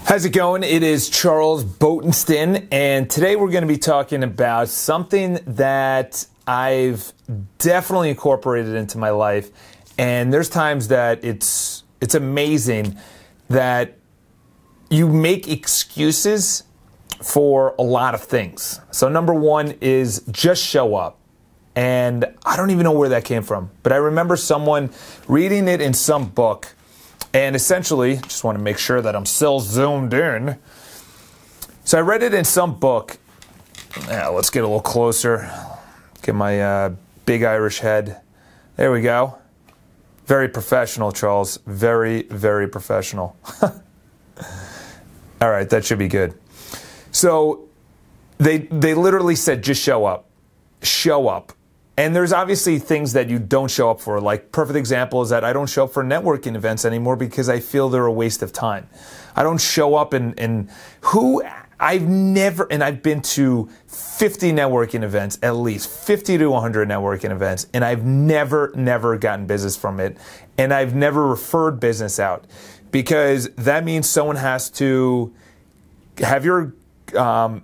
How's it going? It is Charles Botenston, and today we're going to be talking about something that I've definitely incorporated into my life. And there's times that it's amazing that you make excuses for a lot of things. So number one is just show up. And I don't even know where that came from, but I remember someone reading it in some book. And essentially, just want to make sure that I'm still zoomed in. So I read it in some book. Now, let's get a little closer. Get my big Irish head. There we go. Very professional, Charles. Very, very professional. All right, that should be good. So they literally said, just show up. Show up. And there's obviously things that you don't show up for. Like, perfect example is that I don't show up for networking events anymore because I feel they're a waste of time. I don't show up and I've been to 50 networking events, at least 50 to 100 networking events, and I've never gotten business from it. And I've never referred business out because that means someone has to have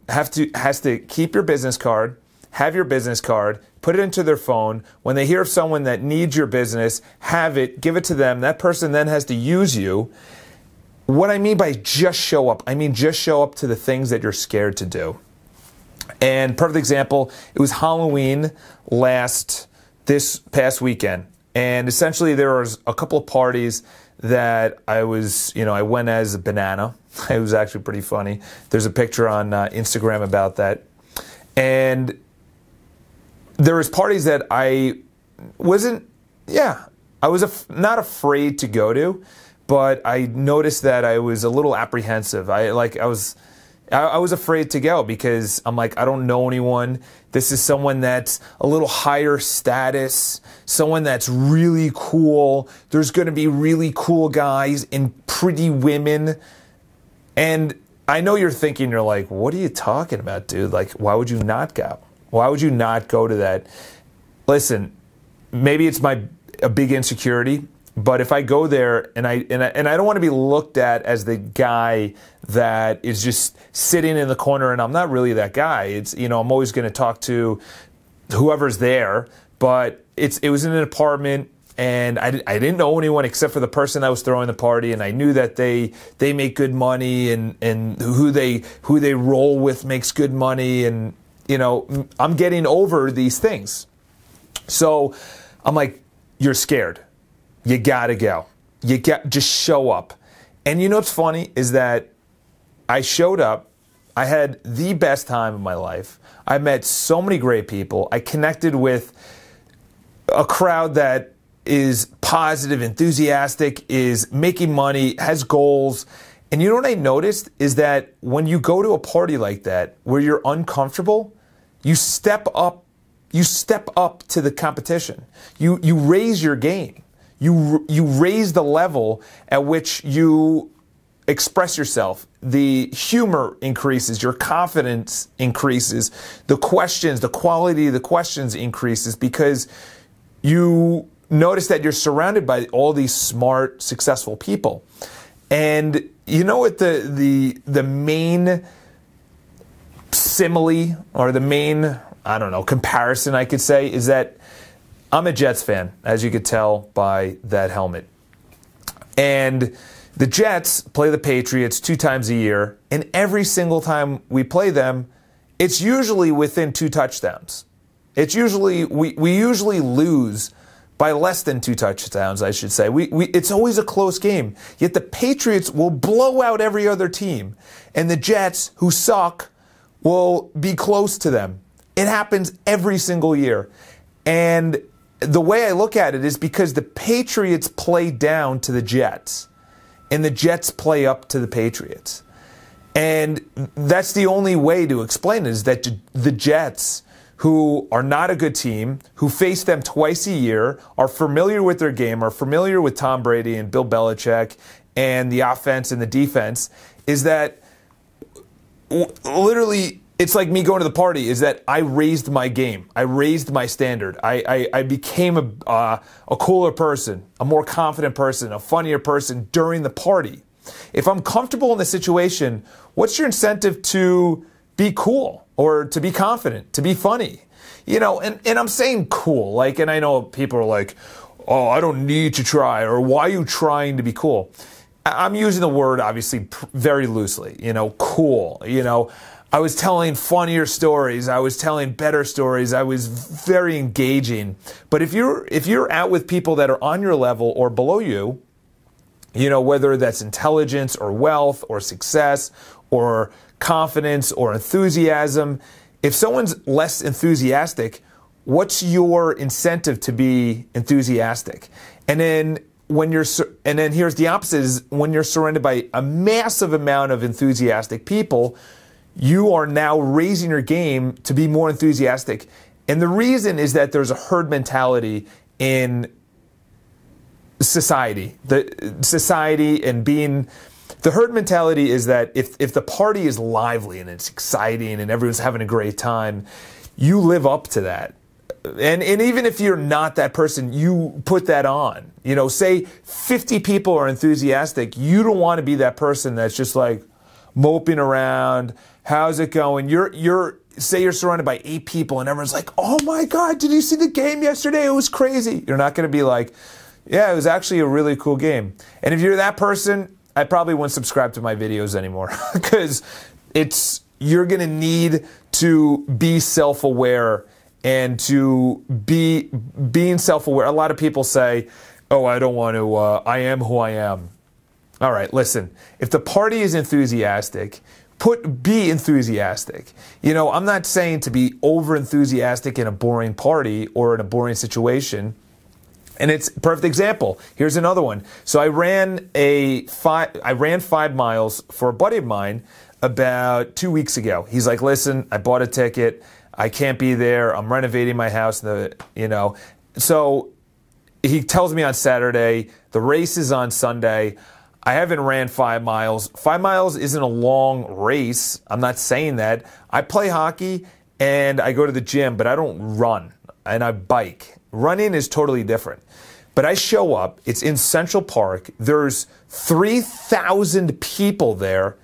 has to keep your business card, have your business card, put it into their phone. When they hear of someone that needs your business, have it, give it to them. That person then has to use you. What I mean by just show up, I mean just show up to the things that you're scared to do. And perfect example, it was Halloween this past weekend. And essentially there was a couple of parties that I went as a banana. It was actually pretty funny. There's a picture on Instagram about that. And there was parties that I was not afraid to go to, but I noticed that I was a little apprehensive. I was afraid to go because I'm like, I don't know anyone. This is someone that's a little higher status, someone that's really cool. There's going to be really cool guys and pretty women. And I know you're thinking, you're like, what are you talking about, dude? Like, why would you not go? Why would you not go to that? Listen, maybe it's a big insecurity, but if I go there and I don't want to be looked at as the guy that is just sitting in the corner, and I'm not really that guy. I'm always going to talk to whoever's there, but it was in an apartment. And I didn't know anyone except for the person that was throwing the party, and I knew that they make good money, and who they roll with makes good money, and I'm getting over these things. So I'm like, you're scared. You gotta go. Just show up. And you know what's funny is that I showed up. I had the best time of my life. I met so many great people. I connected with a crowd that is positive, enthusiastic, is making money, has goals. And you know what I noticed is that when you go to a party like that where you're uncomfortable, you step up to the competition. You raise your game. You raise the level at which you express yourself. The humor increases, your confidence increases, the quality of the questions increases because you notice that you're surrounded by all these smart, successful people. And you know what the main simile or the main, comparison I could say is that I'm a Jets fan, as you could tell by that helmet. And the Jets play the Patriots 2 times a year, and every single time we play them, it's usually within 2 touchdowns. We usually lose by less than 2 touchdowns, I should say. It's always a close game. Yet the Patriots will blow out every other team, and the Jets, who suck, will be close to them. It happens every single year. And the way I look at it is because the Patriots play down to the Jets, and the Jets play up to the Patriots. And that's the only way to explain it, is that the Jets, who are not a good team, who face them twice a year, are familiar with their game, are familiar with Tom Brady and Bill Belichick and the offense and the defense, is that literally it's like me going to the party, is that I raised my game. I raised my standard. I became a cooler person, a more confident person, a funnier person during the party. If I'm comfortable in the situation, what's your incentive to be cool or to be confident, to be funny? You know, and I'm saying cool, like, and I know people are like, oh, I don't need to try, or why are you trying to be cool? I'm using the word, obviously, very loosely, you know, cool. You know, I was telling funnier stories. I was telling better stories. I was very engaging. But if you're out with people that are on your level or below you, you know, whether that's intelligence or wealth or success or confidence or enthusiasm, if someone's less enthusiastic, what's your incentive to be enthusiastic? And then here's the opposite: is when you're surrounded by a massive amount of enthusiastic people, you are now raising your game to be more enthusiastic. And the reason is that there's a herd mentality in society. The herd mentality is that if the party is lively and it's exciting and everyone's having a great time, you live up to that. And even if you're not that person, you put that on. You know, say 50 people are enthusiastic, you don't want to be that person that's just like moping around. How's it going? Say you're surrounded by 8 people and everyone's like, oh my God, did you see the game yesterday? It was crazy. You're not going to be like, yeah, it was actually a really cool game. And if you're that person, I probably wouldn't subscribe to my videos anymore because you're going to need to be self-aware. And to being self-aware, a lot of people say, oh, I don't want to, I am who I am. All right, listen, if the party is enthusiastic, be enthusiastic. You know, I'm not saying to be over-enthusiastic in a boring party or in a boring situation. And it's a perfect example. Here's another one. So I ran 5 miles for a buddy of mine about 2 weeks ago. He's like, listen, I bought a ticket. I can't be there. I'm renovating my house. So he tells me on Saturday, the race is on Sunday. I haven't ran 5 miles. 5 miles isn't a long race. I'm not saying that. I play hockey and I go to the gym, but I don't run and I bike. Running is totally different. But I show up. It's in Central Park. There's 3,000 people there.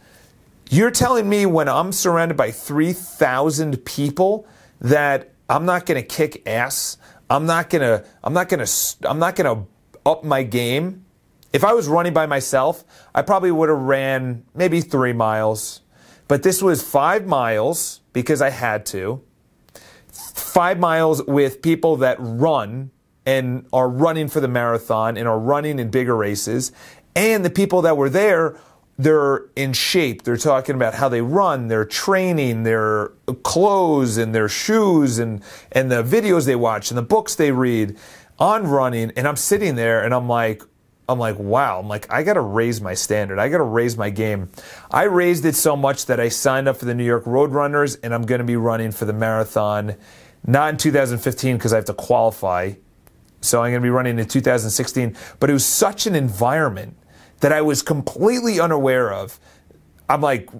You're telling me when I'm surrounded by 3,000 people that I'm not going to kick ass? I'm not going to up my game. If I was running by myself, I probably would have ran maybe 3 miles. But this was 5 miles because I had to. 5 miles with people that run and are running for the marathon and are running in bigger races. And the people that were there, they're in shape. They're talking about how they run, their training, their clothes and their shoes and the videos they watch and the books they read on running. And I'm sitting there and I'm like, wow. I'm like, I got to raise my standard. I got to raise my game. I raised it so much that I signed up for the New York Roadrunners and I'm going to be running for the marathon, not in 2015 because I have to qualify. So I'm going to be running in 2016. But it was such an environment that I was completely unaware of. I'm like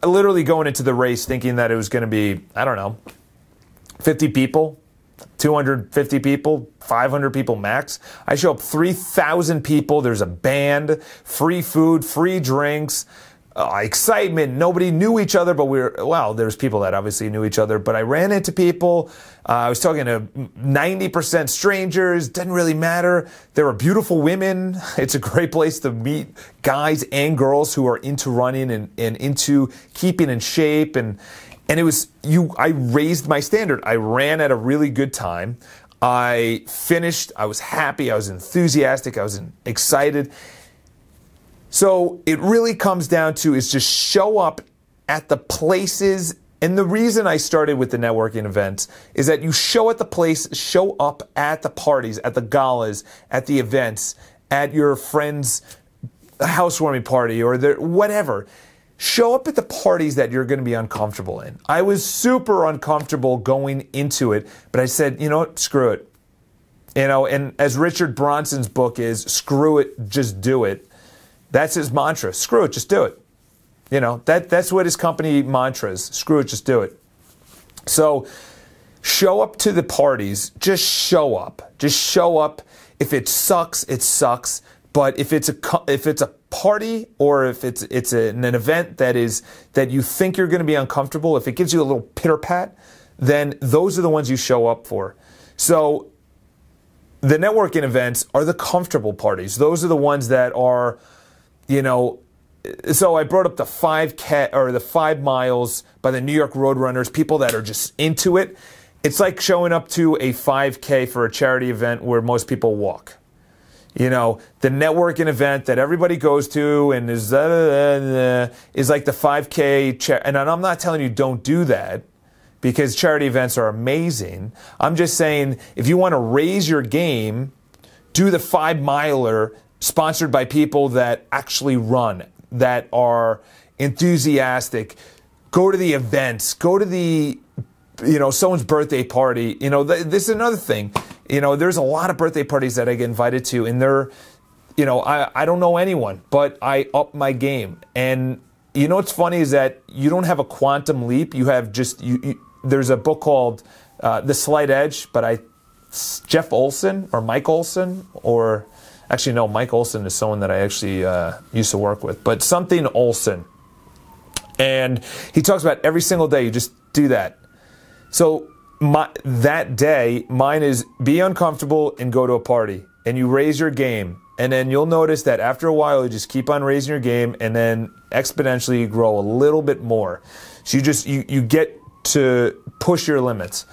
literally going into the race thinking that it was going to be, I don't know, 50 people, 250 people, 500 people max. I show up 3,000 people. There's a band, free food, free drinks, excitement. Nobody knew each other, but there's people that obviously knew each other, but I ran into people. I was talking to 90% strangers. Didn't really matter. There were beautiful women. It's a great place to meet guys and girls who are into running and into keeping in shape. And it was, I raised my standard. I ran at a really good time. I finished. I was happy. I was enthusiastic. I was excited. So it really comes down to is just show up at the places. And the reason I started with the networking events is that you show at the place, show up at the parties, at the galas, at the events, at your friend's housewarming party or whatever. Show up at the parties that you're going to be uncomfortable in. I was super uncomfortable going into it, but I said, you know what, screw it. You know, and as Richard Branson's book is, screw it, just do it. That's his mantra. Screw it, just do it. You know, that's what his company mantra is. Screw it, just do it. So show up to the parties. Just show up. Just show up. If it sucks, it sucks. But if it's a party or if it's an event that you think you're going to be uncomfortable, if it gives you a little pitter pat, then those are the ones you show up for. So the networking events are the comfortable parties. Those are the ones that are, you know. So I brought up the 5K or the 5 miles by the New York Roadrunners. People that are just into it. It's like showing up to a 5K for a charity event where most people walk. You know, the networking event that everybody goes to and is like the 5K. And I'm not telling you don't do that, because charity events are amazing. I'm just saying, if you want to raise your game, do the 5 miler sponsored by people that actually run, that are enthusiastic. Go to the events. Go to the, you know, someone's birthday party. You know, this is another thing. You know, there's a lot of birthday parties that I get invited to, and they're, you know, I don't know anyone, but I up my game. And you know what's funny is that you don't have a quantum leap. You have just, there's a book called The Slight Edge, but Jeff Olson or Mike Olson, or actually no, Mike Olson is someone that I actually used to work with, but something Olson. And he talks about every single day you just do that. So that day, mine is be uncomfortable and go to a party, and you raise your game. And then you'll notice that after a while, you just keep on raising your game, and then exponentially you grow a little bit more. So you get to push your limits.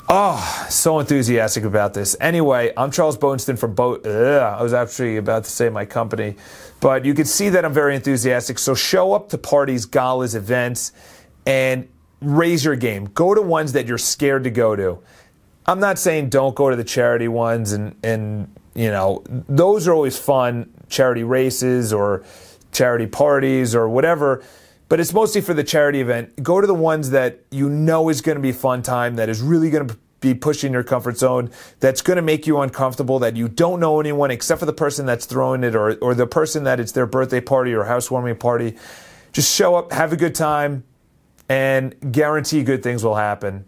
Oh, so enthusiastic about this. Anyway, I'm Charles Bodensten from I was actually about to say my company, but you can see that I'm very enthusiastic. So show up to parties, galas, events, and raise your game. Go to ones that you're scared to go to. I'm not saying don't go to the charity ones, and you know, those are always fun, charity races or charity parties or whatever, but it's mostly for the charity event. Go to the ones that you know is going to be a fun time, that is really going to be pushing your comfort zone, that's going to make you uncomfortable, that you don't know anyone except for the person that's throwing it, or the person that it's their birthday party or housewarming party. Just show up, have a good time, and guarantee good things will happen.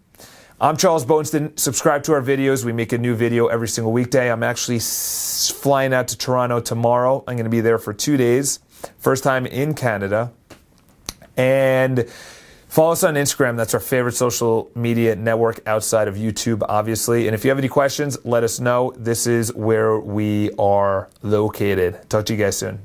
I'm Charles Bodensten. Subscribe to our videos. We make a new video every single weekday. I'm actually flying out to Toronto tomorrow. I'm going to be there for 2 days. First time in Canada. And follow us on Instagram. That's our favorite social media network outside of YouTube, obviously. And if you have any questions, let us know. This is where we are located. Talk to you guys soon.